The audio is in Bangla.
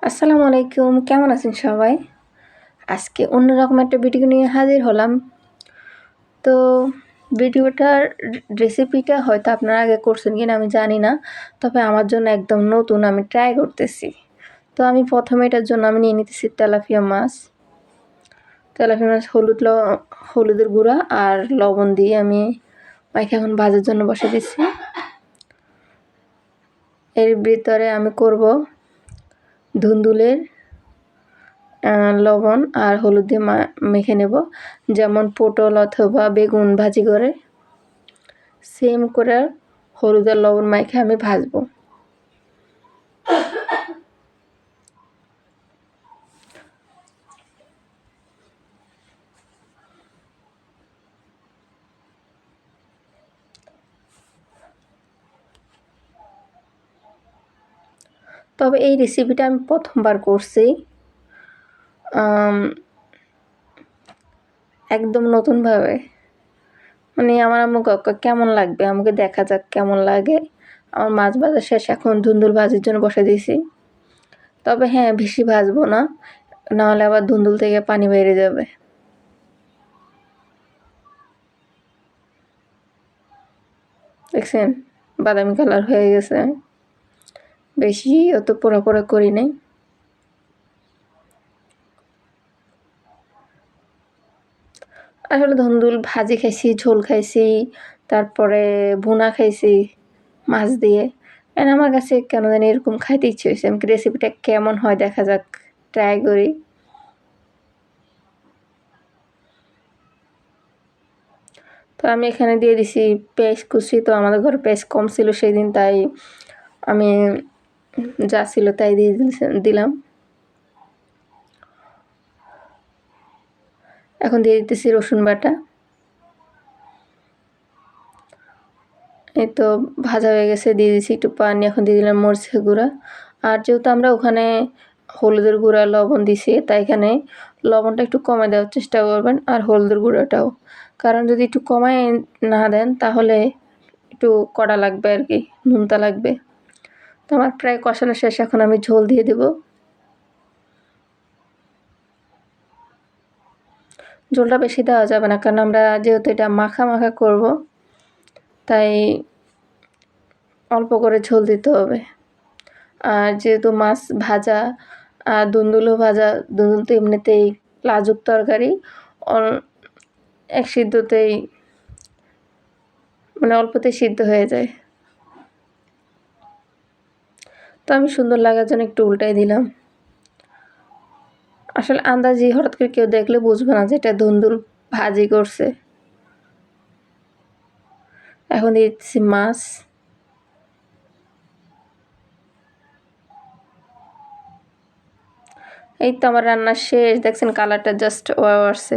আসসালামু আলাইকুম, কেমন আছেন সবাই? আজকে অন্যরকম একটা ভিডিও নিয়ে হাজির হলাম। তো ভিডিওটার রেসিপিটা হয়তো আপনারা আগে করছেন কিনা আমি জানি না। তবে আমার জন্য একদম নতুন, আমি ট্রাই করতেছি। তো আমি ১ম এটার জন্য নিয়ে নিতেছি তেলাপিয়া মাছ। তেলাপিয়া মাছ হলুদের গুঁড়া আর লবণ দিয়ে আমি মাইখা এখন ভাজার জন্য বসাই দিচ্ছি। এর ভিতরে আমি করব ধুন্দুলের লবণ আর হলুদ দিয়ে মেখে নেব, যেমন পটল অথবা বেগুন ভাজি করে সেম করে হলুদ আর লবণ মাখে আমি ভাজবো। তবে এই রেসিপিটা আমি প্রথমবার করছি, একদম নতুনভাবে। আমার আম্মু কেমন লাগবে, আমাকে দেখা যাক কেমন লাগে। আমার মাছ ভাজা শেষ, এখন ধুন্দুল ভাজির জন্য বসে দিয়েছি। তবে হ্যাঁ, বেশি ভাজবো না, নাহলে আবার ধুন্দুল থেকে পানি বেরিয়ে যাবে। দেখছেন, বাদামি কালার হয়ে গেছে। বেশি অত পোড়া পোড়া করি নাই। আসলে ধুন্দুল ভাজি খাইছি, ঝোল খাইছি, তারপরে ভুনা খাইছি মাছ দিয়ে। আমার কাছে কেন জানি এরকম খাইতে ইচ্ছে হয়েছে। আমাকে রেসিপিটা কেমন হয় দেখা যাক, ট্রাই করি। তো আমি এখানে দিয়ে দিছি পেঁয়াজ কুচি। তো আমাদের ঘরে পেঁয়াজ কম ছিল সেদিন, তাই আমি যা ছিল তাই দিয়ে দিলাম। এখন দিয়ে দিতেছি রসুন বাটা। এই তো ভাজা হয়ে গেছে, দিয়ে দিছি একটু পানি। এখন দিয়ে দিলাম মরিচের গুঁড়া। আর যেহেতু আমরা ওখানে হলুদের গুঁড়া লবণ দিছি, তাই এখানে লবণটা একটু কমে দেওয়ার চেষ্টা করবেন, আর হলুদের গুঁড়াটাও। কারণ যদি একটু কমায় না দেন তাহলে একটু কড়া লাগবে আর কি, নুনতা লাগবে। তো আমার প্রায় কষানো শেষ, এখন আমি ঝোল দিয়ে দেব। ঝোলটা বেশি দেওয়া যাবে না, কারণ আমরা যেহেতু এটা মাখা মাখা করব, তাই অল্প করে ঝোল দিতে হবে। আর যেহেতু মাছ ভাজা আর ধুন্দুলও ভাজা, ধুন্দুল তো এমনিতেই লাজুক তরকারি, এক সিদ্ধতেই অল্পতেই সিদ্ধ হয়ে যায়। তো আমি সুন্দর লাগার জন্য একটু উল্টাই দিলাম। আসলে আন্দাজি হঠাৎ করে কেউ দেখলে বুঝবে না যে এটা ধুন্দুল ভাজি করছে। এখন দিয়ে দিচ্ছি মাছ। এই তো আমার রান্না শেষ। দেখছেন কালারটা জাস্ট ওয়াও আসছে।